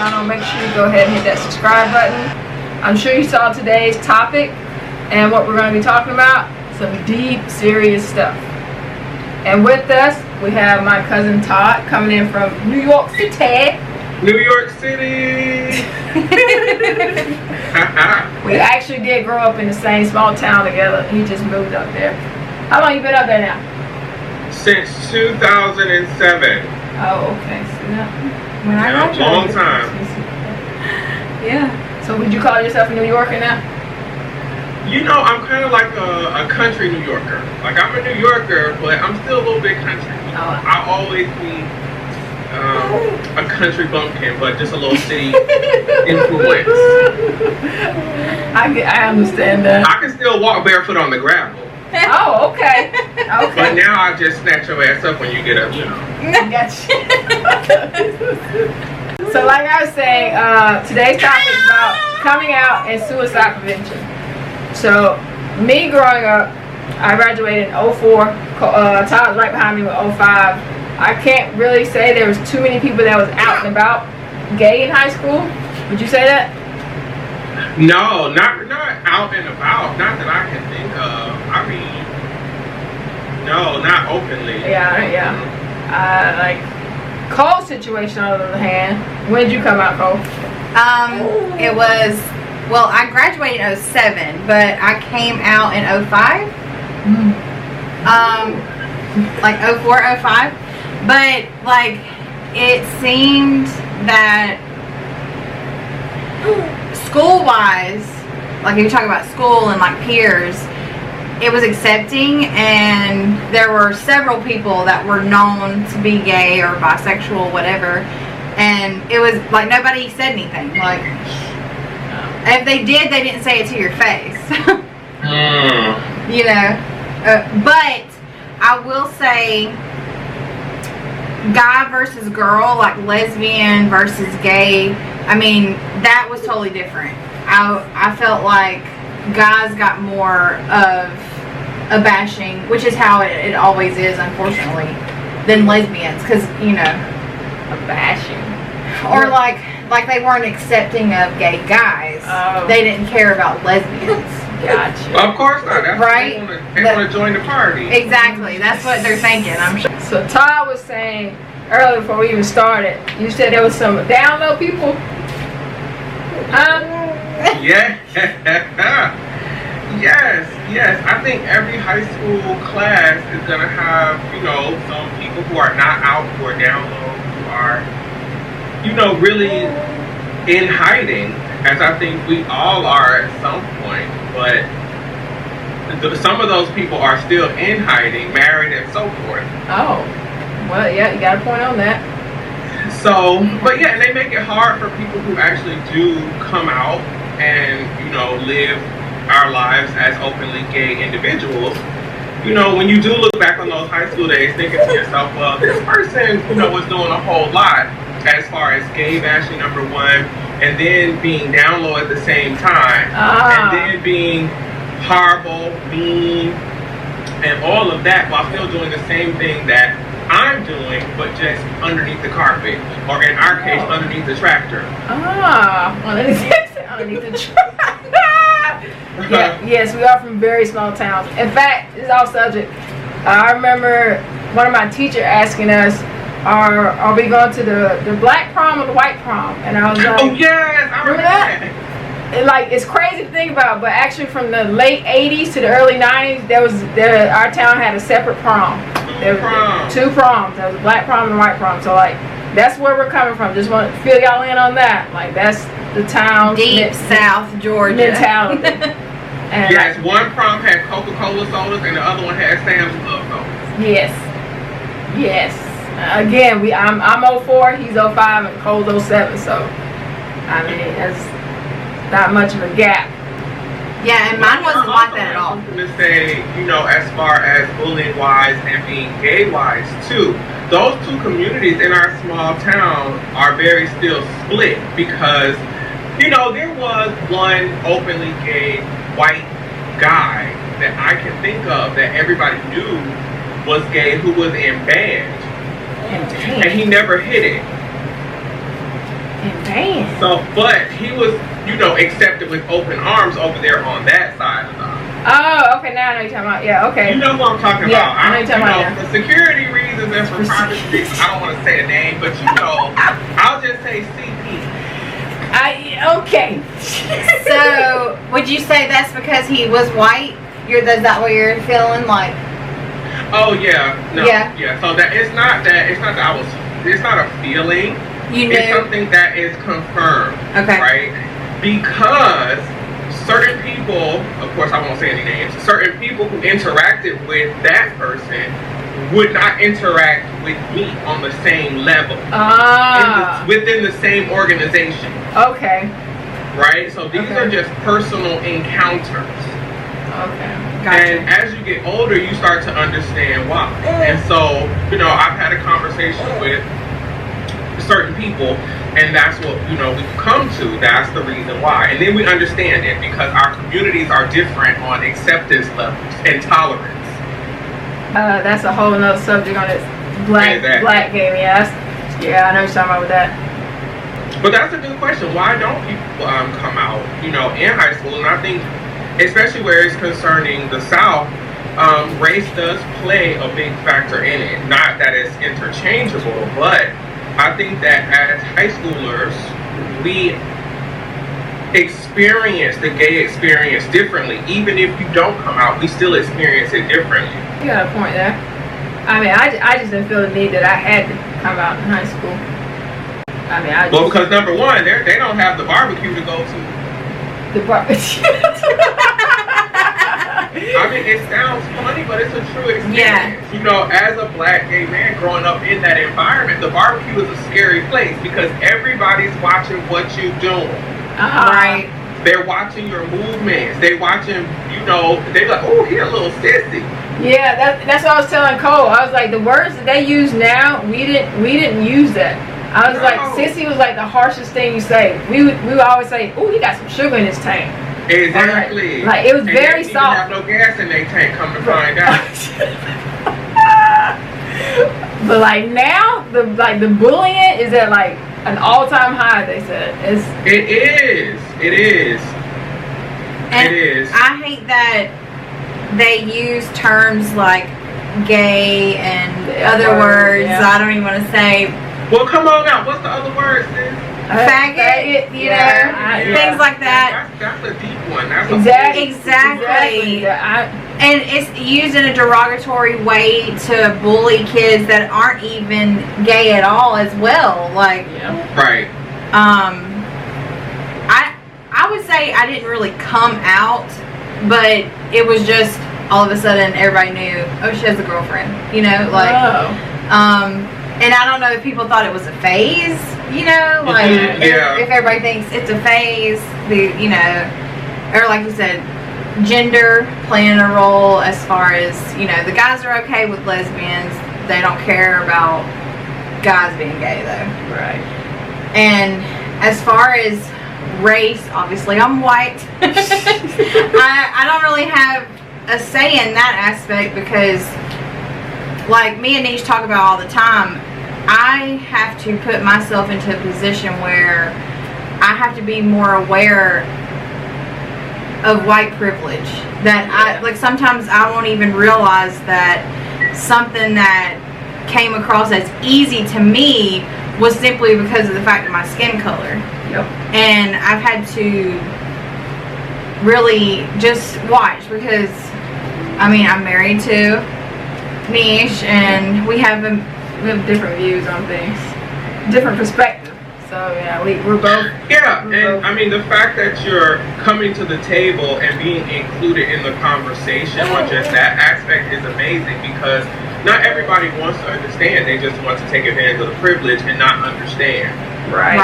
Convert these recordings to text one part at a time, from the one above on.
channel, make sure you go ahead and hit that subscribe button. I'm sure you saw today's topic and what we're going to be talking about. Some deep, serious stuff. And with us, we have my cousin Todd coming in from New York City. New York City! We actually did grow up in the same small town together. He just moved up there. How long you been up there now? Since 2007. Oh, okay. So when I Yeah, graduated, long time. Yeah. So would you call yourself a New Yorker now? You know, I'm kind of like a country New Yorker. Like, I'm a New Yorker, but I'm still a little bit country. Oh. I'll always be a country bumpkin, but just a little city influence. I understand that. I can still walk barefoot on the gravel. Oh, okay. Okay. But now I just snatch your ass up when you get up, you know. Gotcha. So like I was saying, today's topic is about coming out and suicide prevention. So me growing up, I graduated in 04. Todd was right behind me with 05. I can't really say there was too many people that was out and about gay in high school. Would you say that? No, not out and about. Not that I can think of. I mean, no, not openly. Yeah. Like Cole's situation on the other hand. When did you come out, Cole? It was, well, I graduated in 07, but I came out in 05. Like 04, 05. But like it seemed that school-wise, like if you talk about school and like peers, it was accepting, and there were several people that were known to be gay or bisexual, whatever, and it was like nobody said anything. Like if they did, they didn't say it to your face. You know, but I will say, guy versus girl, like lesbian versus gay, I mean, that was totally different. I felt like guys got more of a bashing, which is how it always is, unfortunately, than lesbians, because, you know, A bashing. or like they weren't accepting of gay guys. Oh. They didn't care about lesbians. Gotcha. Of course not. That's Right? They want to join the party. Exactly. That's what they're thinking, I'm sure. So Todd was saying earlier before we even started, you said there was some down low people. Yeah. Yes. I think every high school class is going to have, you know, some people who are not out, who are down low, who are, you know, really in hiding, as I think we all are at some point. But some of those people are still in hiding, married and so forth. Oh, well, yeah, you got a point on that. So, but yeah, and they make it hard for people who actually do come out and, you know, live our lives as openly gay individuals. You know, when you do look back on those high school days, thinking to yourself, well, this person, you know, was doing a whole lot as far as gay bashing, number one, and then being down low at the same time, and then being horrible, mean, and all of that while still doing the same thing that I'm doing, but just underneath the carpet, or in our case, underneath the tractor. Underneath the tractor. Yeah, yes, we are from very small towns. In fact, it's off subject. I remember one of my teachers asking us, are we going to the black prom or the white prom? And I was like, oh yes, I remember that. Like, it's crazy to think about, but actually from the late 80s to the early 90s, our town had a separate prom. There was two proms. There was a black prom and a white prom. So like, that's where we're coming from. Just want to fill y'all in on that. Like, that's the town deep South Georgia mentality. And yes, one prom had Coca-Cola sodas and the other one had Sam's Club sodas. Yes. Again, I'm 04, he's 05, and Cole's 07. So I mean, that's not much of a gap. Yeah, and mine wasn't like that at all. I'm going to say, you know, as far as bullying wise and being gay wise too, those two communities in our small town are very still split, because, you know, there was one openly gay white guy that I can think of that everybody knew was gay, who was in band, and he never hid it. And banned. So, but he was, accepted with open arms over there on that side of the aisle. Oh, okay, now I know you're talking about. Yeah, okay. You know who I'm talking Yeah, about. I know you're talking about now. For security reasons and for privacy reasons, I don't want to say a name, but I'll just say CP. Okay. So, would you say that's because he was white? Is that what you're feeling like? Oh yeah, no, Yeah. So that it's not that it's not a feeling. You It's knew. something that is confirmed. Okay. Right? Because certain people, of course I won't say any names, certain people who interacted with that person would not interact with me on the same level. Within the same organization. Okay. Right? So these are just personal encounters. Okay. Gotcha. And as you get older, you start to understand why. And so, I've had a conversation with certain people, and that's what, we come to. That's the reason why. And then we understand it because our communities are different on acceptance levels and tolerance. That's a whole nother subject on this black game. Yeah, I know you're talking about with that. But that's a good question. Why don't people come out, in high school? And I think, especially where it's concerning the South, race does play a big factor in it. Not that it's interchangeable, but I think that as high schoolers, we experience the gay experience differently. Even if you don't come out, we still experience it differently. You got a point there. I mean, I just didn't feel the need that I had to come out in high school. I mean, Well, because number one, they don't have the barbecue to go to. The barbecue. I mean, it sounds funny, but it's a true experience. Yeah. As a black gay man growing up in that environment, the barbecue is a scary place because everybody's watching what you're doing. Right. They're watching your movements. They watching, they're like, oh, he a little sissy. Yeah, that's what I was telling Cole. I was like, the words that they use now, we didn't use that. I was like, sissy was like the harshest thing you say. We would always say, oh, he got some sugar in his tank. Exactly. Like it was very they soft. They have no gas in their tank. Come to find out. But like now, the bullying is at like an all-time high. They said It is. And it is. I hate that they use terms like gay and other words. Yeah. I don't even want to say. Well, come on now. What's the other word, sis? Faggot, things like that. That's a deep one. That's Exactly. And it's used in a derogatory way to bully kids that aren't even gay at all as well. Like, right. I would say I didn't really come out, but it was just all of a sudden everybody knew, oh, she has a girlfriend, and I don't know if people thought it was a phase, if everybody thinks it's a phase, or like you said, gender playing a role as far as, the guys are okay with lesbians. They don't care about guys being gay, though. Right. And as far as race, obviously I'm white. I don't really have a say in that aspect because, like me and Nish talk about all the time, I have to put myself into a position where I have to be more aware of white privilege. That sometimes I won't even realize that something that came across as easy to me was simply because of the fact of my skin color. Yep. And I've had to really just watch because, I'm married to Nish and we have different views on things, different perspective. So yeah, we're both. Yeah, and the fact that you're coming to the table and being included in the conversation on just that aspect is amazing because not everybody wants to understand. They just want to take advantage of the privilege and not understand. Right.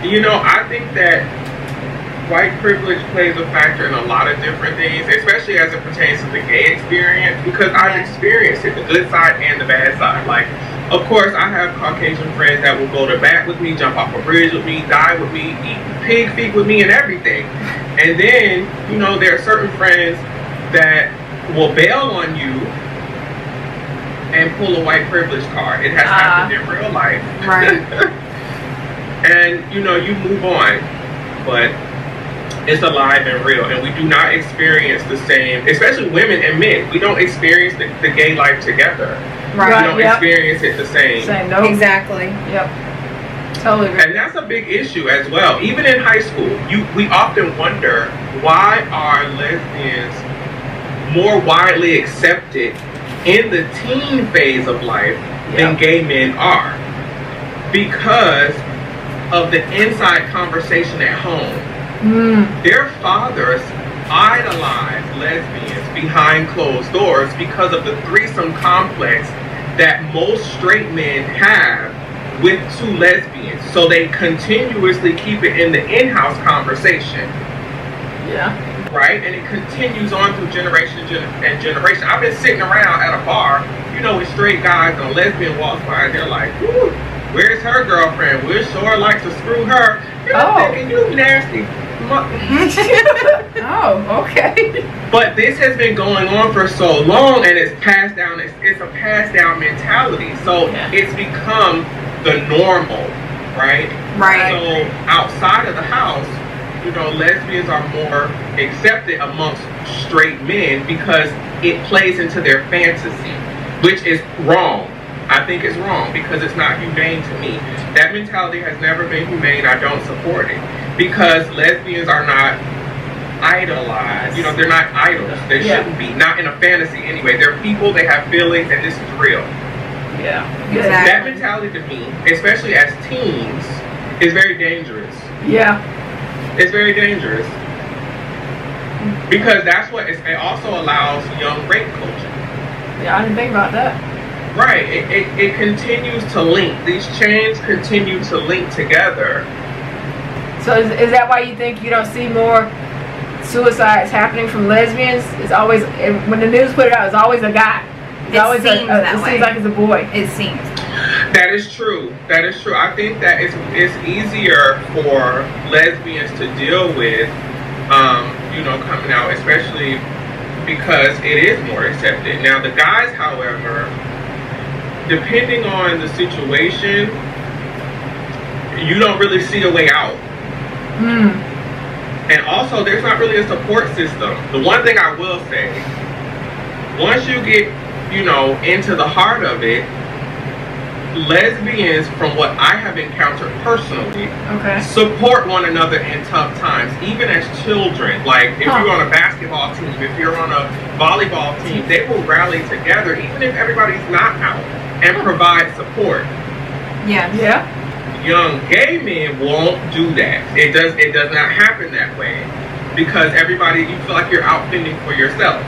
I think that white privilege plays a factor in a lot of different things, especially as it pertains to the gay experience, because I've experienced it, the good side and the bad side. Like, of course, I have Caucasian friends that will go to bat with me, jump off a bridge with me, die with me, eat pig feet with me and everything. And then, there are certain friends that will bail on you and pull a white privilege card. It has happened in real life. Right. and you know, you move on. But it's alive and real, and we do not experience the same, especially women and men. We don't experience the gay life together. Right. We don't experience it the same. Nope. Exactly. Yep. Totally agree. And that's a big issue as well. Even in high school, we often wonder, why are lesbians more widely accepted in the teen phase of life than gay men are? Because of the inside conversation at home. Their fathers idolize lesbians behind closed doors because of the threesome complex that most straight men have with two lesbians. So they continuously keep it in the in-house conversation. Yeah. Right? And it continues on through generation and generation. I've been sitting around at a bar, you know, with straight guys, and a lesbian walks by and they're like, "Woo, where's her girlfriend? We'd sure like to screw her." You're thinking, you nasty. Oh, okay. But this has been going on for so long, and it's passed down. It's a passed down mentality. So it's become the normal, right? Right. So outside of the house, you know, lesbians are more accepted amongst straight men because it plays into their fantasy, which is wrong. I think it's wrong because it's not humane to me. That mentality has never been humane. I don't support it because lesbians are not idolized. You know, they're not idols. They shouldn't be. Not in a fantasy anyway. They're people. They have feelings, and this is real. Yeah. Exactly. That mentality to me, especially as teens, is very dangerous. Yeah. It's very dangerous because that's what it also allows young rape culture. Yeah, I didn't think about that. Right, it continues to link. These chains continue to link together. So is that why you think you don't see more suicides happening from lesbians? It's always, when the news put it out, it's always a guy. It's always seems that it way. seems like it's a boy. It seems. That is true. That is true. I think that it's easier for lesbians to deal with, you know, coming out, especially because it is more accepted. Now, the guys, however, depending on the situation, you don't really see a way out. And also, there's not really a support system. The one thing I will say, once you get, you know, into the heart of it, lesbians, from what I have encountered personally, support one another in tough times, even as children. Like, if you're on a basketball team, if you're on a volleyball team, they will rally together, even if everybody's not out, and provide support. Yeah. Yeah. Young gay men won't do that. It does not happen that way because you feel like you're out fending for yourself.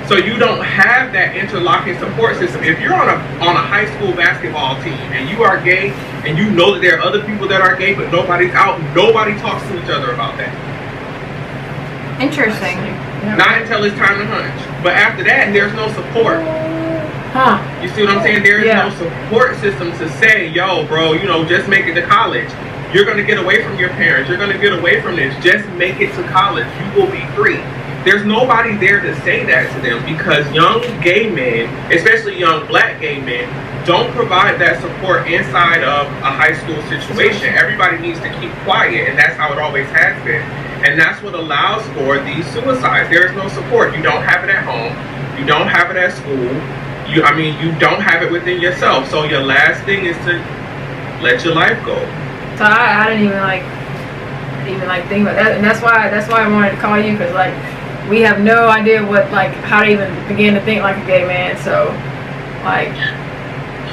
So you don't have that interlocking support system. If you're on a high school basketball team and you are gay and you know that there are other people that are gay but nobody's out, nobody talks to each other about that. Interesting. Not until it's time to hunch. But after that, there's no support. You see what I'm saying? There is no support system to say, yo, bro, you know, just make it to college. You're going to get away from your parents. You're going to get away from this. Just make it to college. You will be free. There's nobody there to say that to them because young gay men, especially young black gay men, don't provide that support inside of a high school situation. Everybody needs to keep quiet, and that's how it always has been. And that's what allows for these suicides. There is no support. You don't have it at home. You don't have it at school. You don't have it within yourself. So your last thing is to let your life go. So I didn't even think about that, and that's why I wanted to call you, because like we have no idea how to even begin to think like a gay man. So like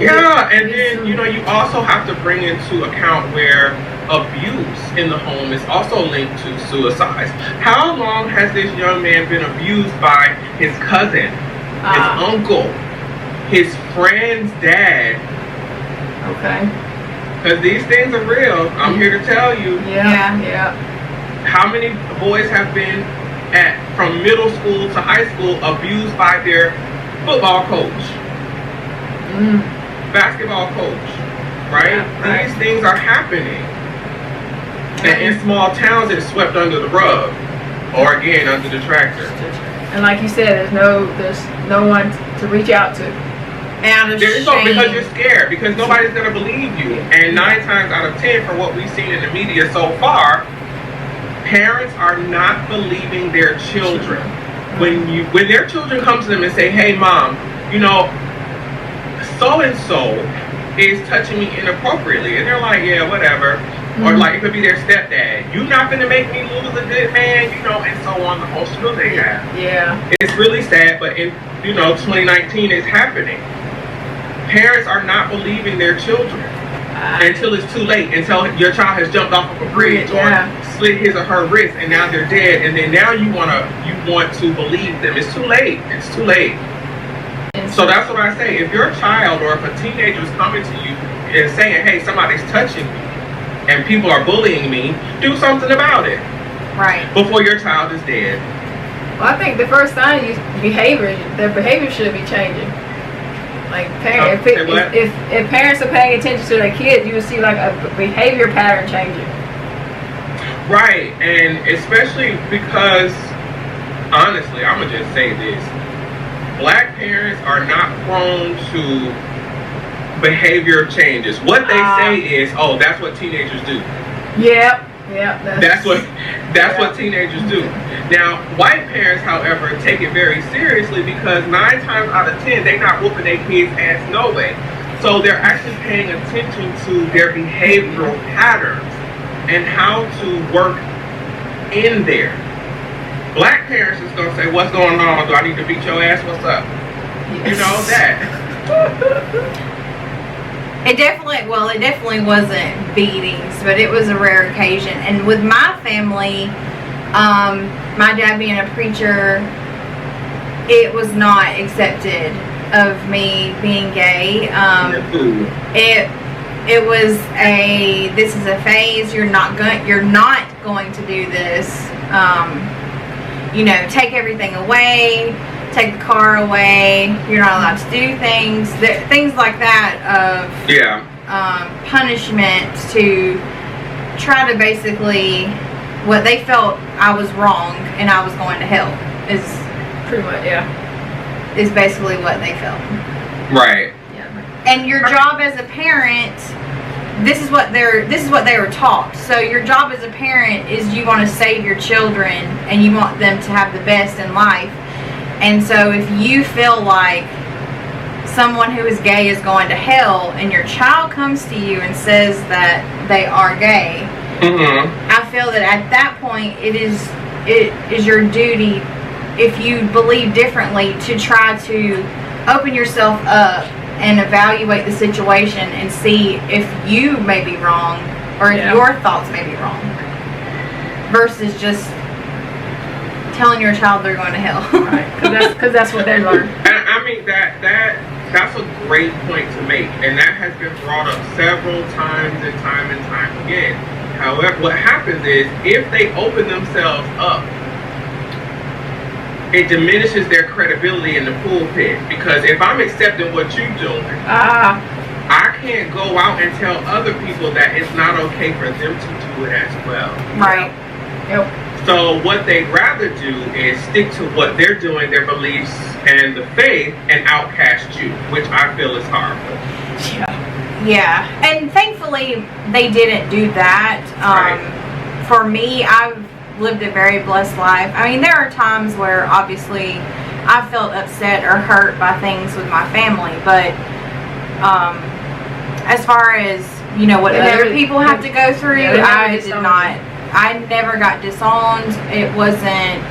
and then you know you also have to bring into account where abuse in the home is also linked to suicides. How long has this young man been abused by his cousin, his uncle, his friend's dad? Because these things are real. I'm here to tell you. Yeah. How many boys have been from middle school to high school abused by their football coach, basketball coach, right? These things are happening. And in small towns, it's swept under the rug, or again, under the tractor. And like you said, there's no one to reach out to. Out of Because shame. you're scared, because nobody's going to believe you. And 9 times out of 10, for what we've seen in the media so far, parents are not believing their children. When their children come to them and say, hey mom, you know, so and so is touching me inappropriately, and they're like, yeah, whatever. Or like it could be their stepdad, you're not gonna make me lose a good man, you know, and so on, the whole spiel they have. Yeah. It's really sad, but in 2019 it's happening. Parents are not believing their children until it's too late, until your child has jumped off of a bridge or slit his or her wrist and now they're dead, and then now you want to believe them. It's too late. It's too late. So that's what I say. If your child or if a teenager is coming to you and saying, hey, somebody's touching me and people are bullying me, do something about it. Right. Before your child is dead. Well, I think the first sign is their behavior should be changing. Like if parents are paying attention to their kids, you will see like a behavior pattern changing. Right, and especially because, honestly, I'm gonna just say this: Black parents are not prone to behavior changes. What they say is, oh, that's what teenagers do. Yep. That's what teenagers do. Now, white parents, however, take it very seriously because 9 times out of 10, they're not whooping their kids' ass no way. So they're actually paying attention to their behavioral patterns and how to work in there. Black parents is gonna say, what's going on? Do I need to beat your ass? What's up? Yes. You know that. It definitely wasn't beatings, but it was a rare occasion. And with my family, my dad being a preacher, it was not accepted of me being gay. It was this is a phase. You're not going to do this. Take everything away. Take the car away. You're not allowed to do things like that of punishment to try to basically what they felt I was wrong and I was going to hell is pretty much is basically what they felt. Right. Yeah. And your job as a parent, this is what they were taught. So your job as a parent is you want to save your children and you want them to have the best in life. And so if you feel like someone who is gay is going to hell and your child comes to you and says that they are gay, I feel that at that point it is your duty, if you believe differently, to try to open yourself up and evaluate the situation and see if you may be wrong or if your thoughts may be wrong versus just telling your child they're going to hell. Right, because that's what they learn. And I mean that's a great point to make, and that has been brought up several times and time again. However, what happens is if they open themselves up, it diminishes their credibility in the pulpit, because if I'm accepting what you're doing, I can't go out and tell other people that it's not okay for them to do it as well. Right. Yep. So what they'd rather do is stick to what they're doing, their beliefs and the faith, and outcast you, which I feel is harmful. Yeah. And thankfully they didn't do that. Right. For me, I've lived a very blessed life. I mean, there are times where obviously I felt upset or hurt by things with my family, but as far as what other people have to go through, I did not. I never got disowned. It wasn't.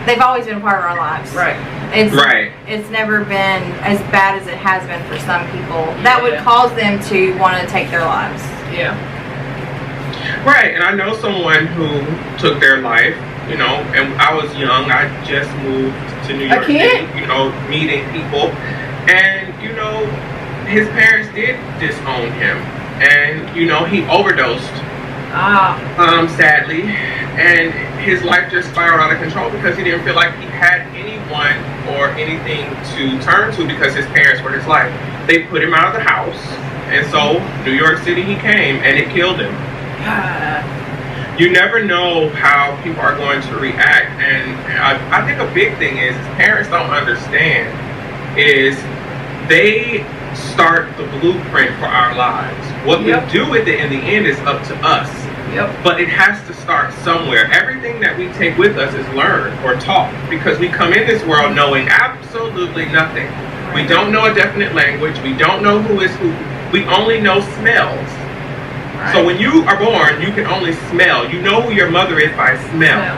They've always been a part of our lives. Right. It's never been as bad as it has been for some people. That would cause them to want to take their lives. Yeah. Right, and I know someone who took their life, and I was young. I just moved to New York City, meeting people. And, his parents did disown him. And, he overdosed. Sadly. And his life just spiraled out of control because he didn't feel like he had anyone or anything to turn to because his parents were his life. They put him out of the house. And so, New York City he came, and it killed him. You never know how people are going to react, and I think a big thing is parents don't understand is they start the blueprint for our lives. What we do with it in the end is up to us. But it has to start somewhere. Everything that we take with us is learned or taught, because we come in this world knowing absolutely nothing. We don't know a definite language. We don't know who is who. We only know smells. So when you are born, you can only smell. You know who your mother is by smell.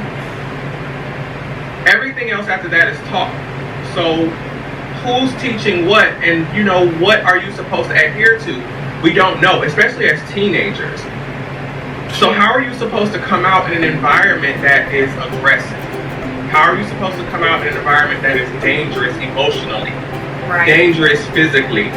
Everything else after that is taught. So who's teaching what, and you know, what are you supposed to adhere to? We don't know, especially as teenagers. So how are you supposed to come out in an environment that is aggressive? How are you supposed to come out in an environment that is dangerous emotionally, dangerous physically,